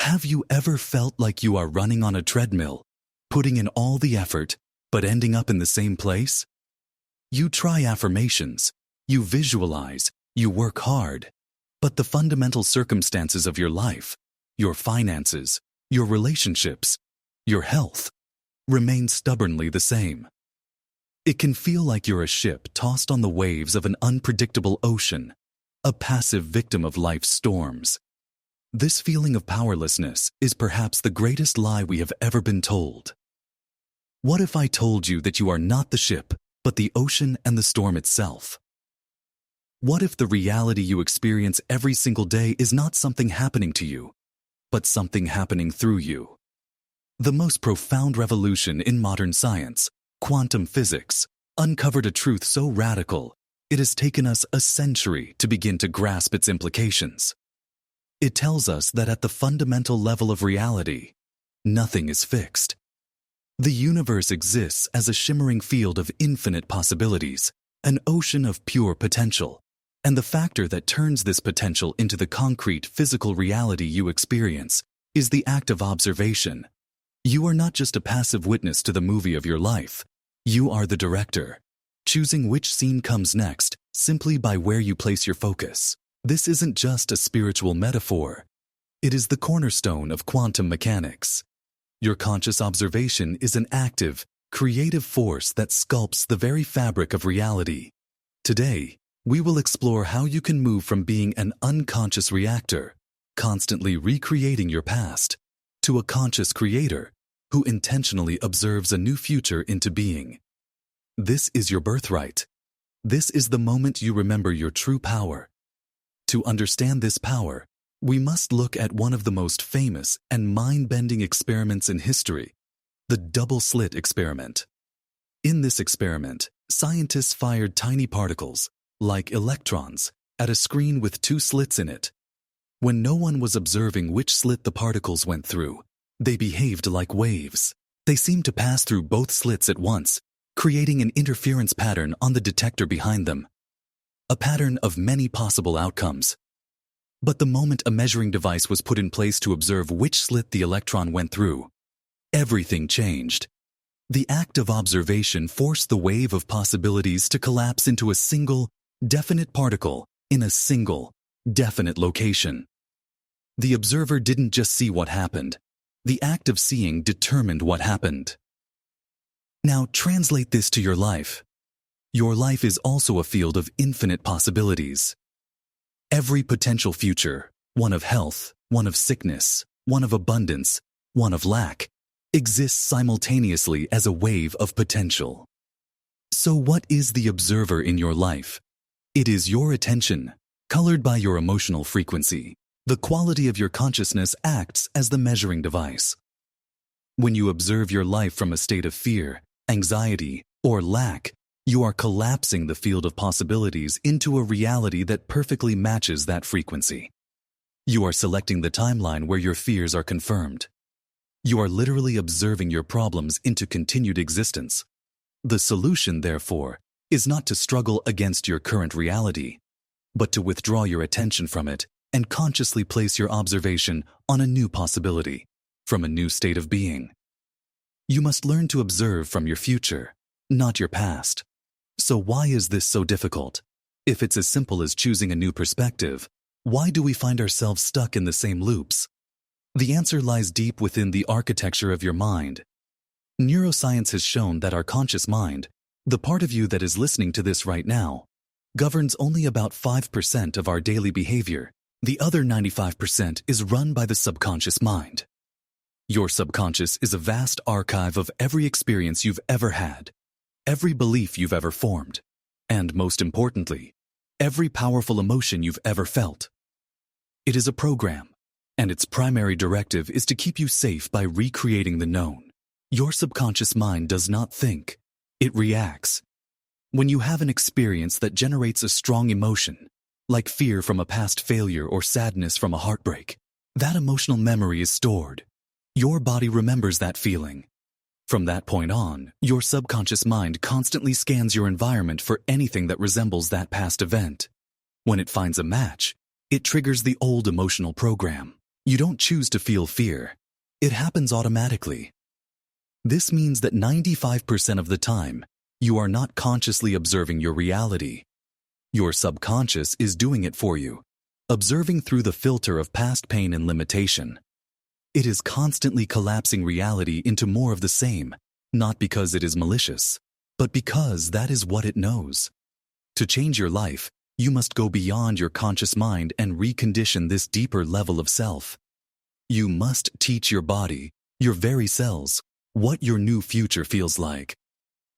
Have you ever felt like you are running on a treadmill, putting in all the effort, but ending up in the same place? You try affirmations, you visualize, you work hard, but the fundamental circumstances of your life, your finances, your relationships, your health, remain stubbornly the same. It can feel like you're a ship tossed on the waves of an unpredictable ocean, a passive victim of life's storms. This feeling of powerlessness is perhaps the greatest lie we have ever been told. What if I told you that you are not the ship, but the ocean and the storm itself? What if the reality you experience every single day is not something happening to you, but something happening through you? The most profound revolution in modern science, quantum physics, uncovered a truth so radical, it has taken us a century to begin to grasp its implications. It tells us that at the fundamental level of reality, nothing is fixed. The universe exists as a shimmering field of infinite possibilities, an ocean of pure potential, and the factor that turns this potential into the concrete physical reality you experience is the act of observation. You are not just a passive witness to the movie of your life. You are the director, choosing which scene comes next simply by where you place your focus. This isn't just a spiritual metaphor. It is the cornerstone of quantum mechanics. Your conscious observation is an active, creative force that sculpts the very fabric of reality. Today, we will explore how you can move from being an unconscious reactor, constantly recreating your past, to a conscious creator who intentionally observes a new future into being. This is your birthright. This is the moment you remember your true power. To understand this power, we must look at one of the most famous and mind-bending experiments in history, the double-slit experiment. In this experiment, scientists fired tiny particles, like electrons, at a screen with two slits in it. When no one was observing which slit the particles went through, they behaved like waves. They seemed to pass through both slits at once, creating an interference pattern on the detector behind them. A pattern of many possible outcomes. But the moment a measuring device was put in place to observe which slit the electron went through, everything changed. The act of observation forced the wave of possibilities to collapse into a single, definite particle in a single, definite location. The observer didn't just see what happened. The act of seeing determined what happened. Now translate this to your life. Your life is also a field of infinite possibilities. Every potential future, one of health, one of sickness, one of abundance, one of lack, exists simultaneously as a wave of potential. So what is the observer in your life? It is your attention, colored by your emotional frequency. The quality of your consciousness acts as the measuring device. When you observe your life from a state of fear, anxiety, or lack, you are collapsing the field of possibilities into a reality that perfectly matches that frequency. You are selecting the timeline where your fears are confirmed. You are literally observing your problems into continued existence. The solution, therefore, is not to struggle against your current reality, but to withdraw your attention from it and consciously place your observation on a new possibility, from a new state of being. You must learn to observe from your future, not your past. So why is this so difficult? If it's as simple as choosing a new perspective, why do we find ourselves stuck in the same loops? The answer lies deep within the architecture of your mind. Neuroscience has shown that our conscious mind, the part of you that is listening to this right now, governs only about 5% of our daily behavior. The other 95% is run by the subconscious mind. Your subconscious is a vast archive of every experience you've ever had, every belief you've ever formed, and most importantly, every powerful emotion you've ever felt. It is a program, and its primary directive is to keep you safe by recreating the known. Your subconscious mind does not think, it reacts. When you have an experience that generates a strong emotion, like fear from a past failure or sadness from a heartbreak, that emotional memory is stored. Your body remembers that feeling. From that point on, your subconscious mind constantly scans your environment for anything that resembles that past event. When it finds a match, it triggers the old emotional program. You don't choose to feel fear. It happens automatically. This means that 95% of the time, you are not consciously observing your reality. Your subconscious is doing it for you, observing through the filter of past pain and limitation. It is constantly collapsing reality into more of the same, not because it is malicious, but because that is what it knows. To change your life, you must go beyond your conscious mind and recondition this deeper level of self. You must teach your body, your very cells, what your new future feels like.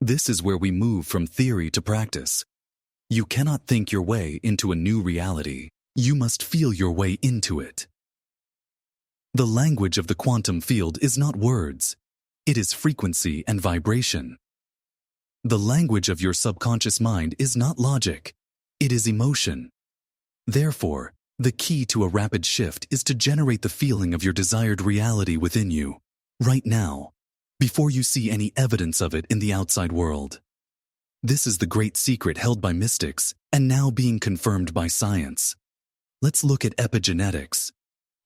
This is where we move from theory to practice. You cannot think your way into a new reality. You must feel your way into it. The language of the quantum field is not words. It is frequency and vibration. The language of your subconscious mind is not logic. It is emotion. Therefore, the key to a rapid shift is to generate the feeling of your desired reality within you, right now, before you see any evidence of it in the outside world. This is the great secret held by mystics and now being confirmed by science. Let's look at epigenetics.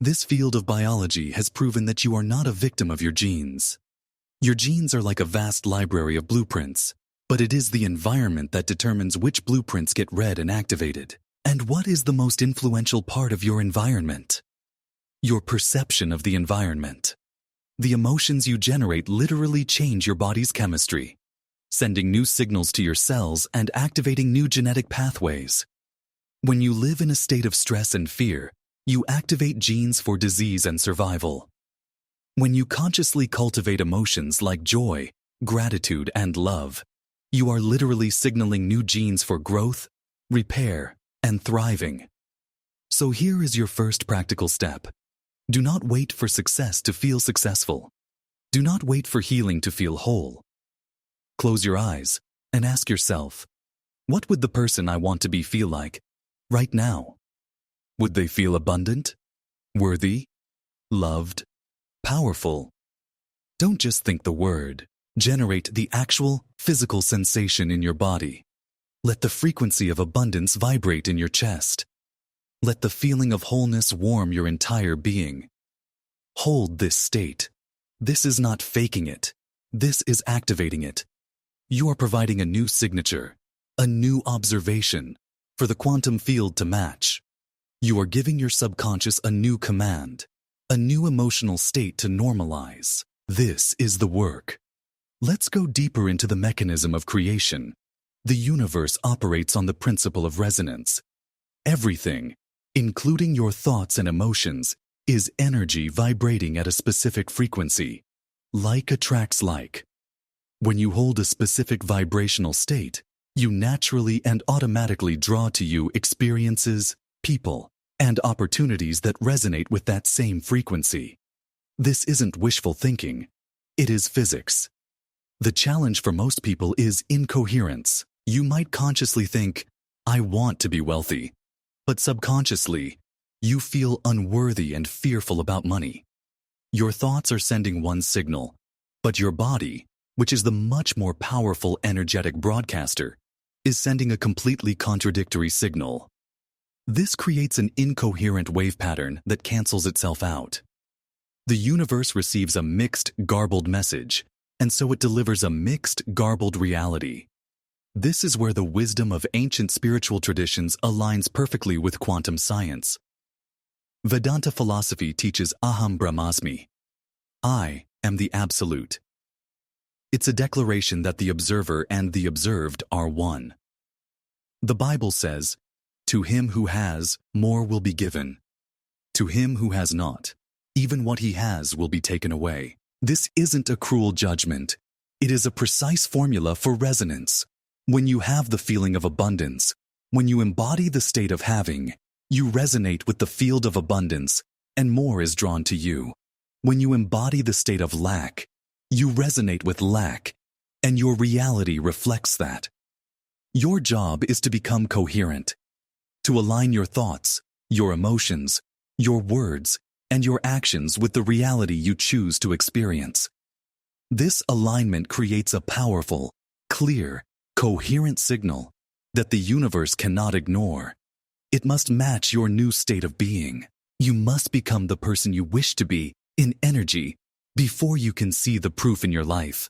This field of biology has proven that you are not a victim of your genes. Your genes are like a vast library of blueprints, but it is the environment that determines which blueprints get read and activated. And what is the most influential part of your environment? Your perception of the environment. The emotions you generate literally change your body's chemistry, sending new signals to your cells and activating new genetic pathways. When you live in a state of stress and fear, you activate genes for disease and survival. When you consciously cultivate emotions like joy, gratitude, and love, you are literally signaling new genes for growth, repair, and thriving. So here is your first practical step. Do not wait for success to feel successful. Do not wait for healing to feel whole. Close your eyes and ask yourself, what would the person I want to be feel like right now? Would they feel abundant, worthy, loved, powerful? Don't just think the word. Generate the actual physical sensation in your body. Let the frequency of abundance vibrate in your chest. Let the feeling of wholeness warm your entire being. Hold this state. This is not faking it. This is activating it. You are providing a new signature, a new observation for the quantum field to match. You are giving your subconscious a new command, a new emotional state to normalize. This is the work. Let's go deeper into the mechanism of creation. The universe operates on the principle of resonance. Everything, including your thoughts and emotions, is energy vibrating at a specific frequency. Like attracts like. When you hold a specific vibrational state, you naturally and automatically draw to you experiences, people, and opportunities that resonate with that same frequency. This isn't wishful thinking. It is physics. The challenge for most people is incoherence. You might consciously think, I want to be wealthy, but subconsciously, you feel unworthy and fearful about money. Your thoughts are sending one signal, but your body, which is the much more powerful energetic broadcaster, is sending a completely contradictory signal. This creates an incoherent wave pattern that cancels itself out. The universe receives a mixed, garbled message, and so it delivers a mixed, garbled reality. This is where the wisdom of ancient spiritual traditions aligns perfectly with quantum science. Vedanta philosophy teaches Aham Brahmasmi. I am the Absolute. It's a declaration that the observer and the observed are one. The Bible says, to him who has, more will be given. To him who has not, even what he has will be taken away. This isn't a cruel judgment. It is a precise formula for resonance. When you have the feeling of abundance, when you embody the state of having, you resonate with the field of abundance, and more is drawn to you. When you embody the state of lack, you resonate with lack, and your reality reflects that. Your job is to become coherent, to align your thoughts, your emotions, your words, and your actions with the reality you choose to experience. This alignment creates a powerful, clear, coherent signal that the universe cannot ignore. It must match your new state of being. You must become the person you wish to be in energy before you can see the proof in your life.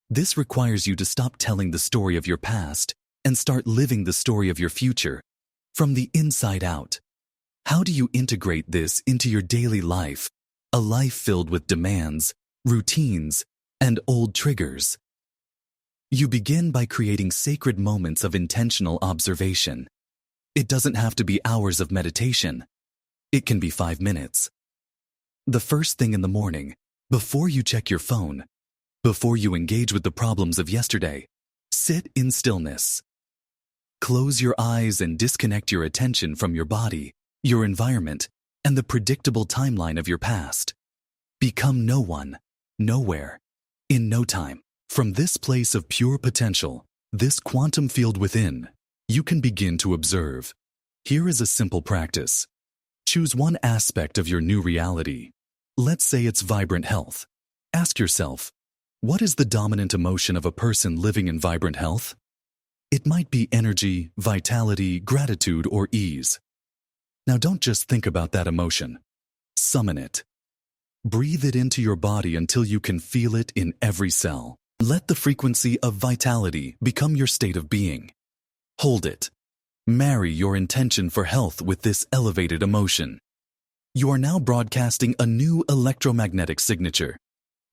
This requires you to stop telling the story of your past and start living the story of your future from the inside out. How do you integrate this into your daily life, a life filled with demands, routines, and old triggers? You begin by creating sacred moments of intentional observation. It doesn't have to be hours of meditation. It can be 5 minutes. The first thing in the morning, before you check your phone, before you engage with the problems of yesterday, sit in stillness. Close your eyes and disconnect your attention from your body, your environment, and the predictable timeline of your past. Become no one, nowhere, in no time. From this place of pure potential, this quantum field within, you can begin to observe. Here is a simple practice. Choose one aspect of your new reality. Let's say it's vibrant health. Ask yourself, what is the dominant emotion of a person living in vibrant health? It might be energy, vitality, gratitude, or ease. Now don't just think about that emotion. Summon it. Breathe it into your body until you can feel it in every cell. Let the frequency of vitality become your state of being. Hold it. Marry your intention for health with this elevated emotion. You are now broadcasting a new electromagnetic signature.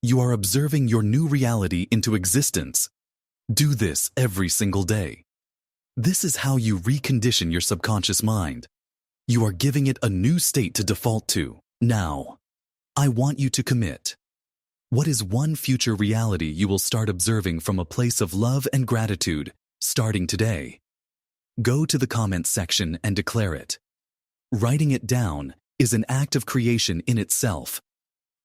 You are observing your new reality into existence. Do this every single day. This is how you recondition your subconscious mind. You are giving it a new state to default to. Now, I want you to commit. What is one future reality you will start observing from a place of love and gratitude, starting today? Go to the comments section and declare it. Writing it down is an act of creation in itself.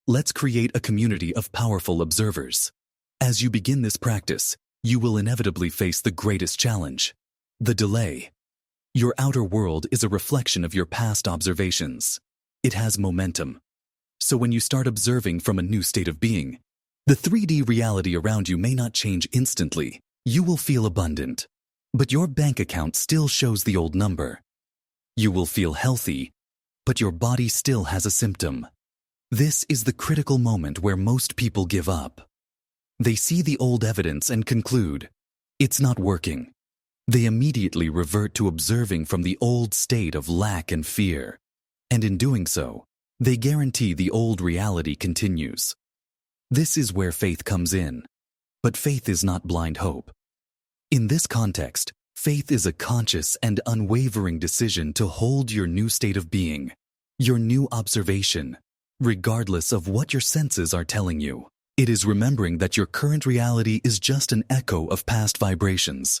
Let's create a community of powerful observers. As you begin this practice, you will inevitably face the greatest challenge: the delay. Your outer world is a reflection of your past observations. It has momentum. So when you start observing from a new state of being, the 3D reality around you may not change instantly. You will feel abundant, but your bank account still shows the old number. You will feel healthy, but your body still has a symptom. This is the critical moment where most people give up. They see the old evidence and conclude, it's not working. They immediately revert to observing from the old state of lack and fear. And in doing so, they guarantee the old reality continues. This is where faith comes in. But faith is not blind hope. In this context, faith is a conscious and unwavering decision to hold your new state of being, your new observation, regardless of what your senses are telling you. It is remembering that your current reality is just an echo of past vibrations.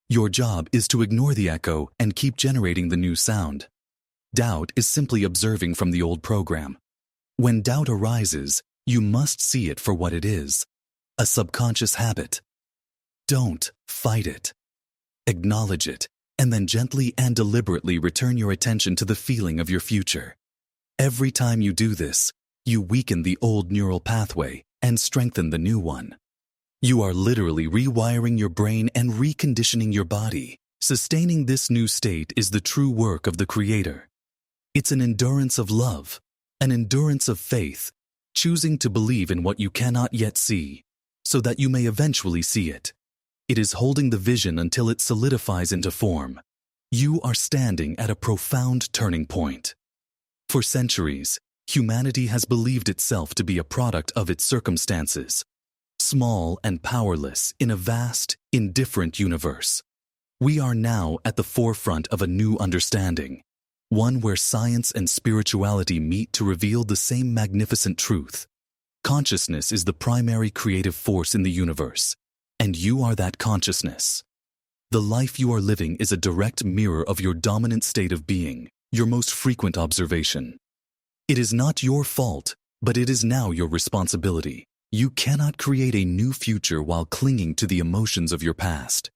Your job is to ignore the echo and keep generating the new sound. Doubt is simply observing from the old program. When doubt arises, you must see it for what it is: a subconscious habit. Don't fight it. Acknowledge it, and then gently and deliberately return your attention to the feeling of your future. Every time you do this, you weaken the old neural pathway and strengthen the new one. You are literally rewiring your brain and reconditioning your body. Sustaining this new state is the true work of the Creator. It's an endurance of love, an endurance of faith, choosing to believe in what you cannot yet see, so that you may eventually see it. It is holding the vision until it solidifies into form. You are standing at a profound turning point. For centuries, humanity has believed itself to be a product of its circumstances, small and powerless in a vast, indifferent universe. We are now at the forefront of a new understanding, one where science and spirituality meet to reveal the same magnificent truth. Consciousness is the primary creative force in the universe, and you are that consciousness. The life you are living is a direct mirror of your dominant state of being, your most frequent observation. It is not your fault, but it is now your responsibility. You cannot create a new future while clinging to the emotions of your past.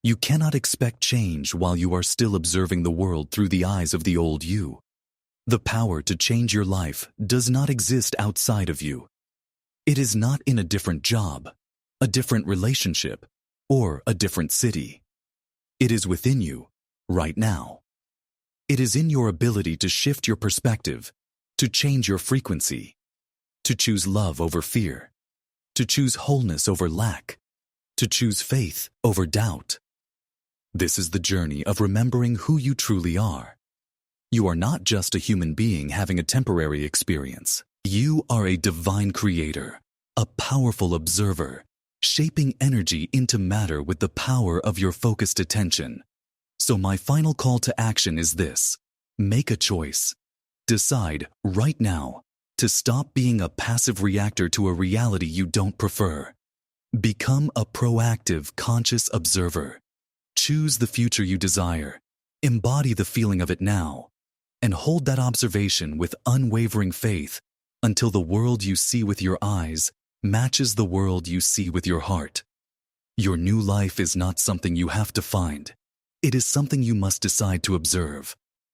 You cannot expect change while you are still observing the world through the eyes of the old you. The power to change your life does not exist outside of you. It is not in a different job, a different relationship, or a different city. It is within you, right now. It is in your ability to shift your perspective, to change your frequency, to choose love over fear, to choose wholeness over lack, to choose faith over doubt. This is the journey of remembering who you truly are. You are not just a human being having a temporary experience. You are a divine creator, a powerful observer, shaping energy into matter with the power of your focused attention. So my final call to action is this: make a choice. Decide right now to stop being a passive reactor to a reality you don't prefer. Become a proactive, conscious observer. Choose the future you desire. Embody the feeling of it now, and hold that observation with unwavering faith until the world you see with your eyes matches the world you see with your heart. Your new life is not something you have to find. It is something you must decide to observe.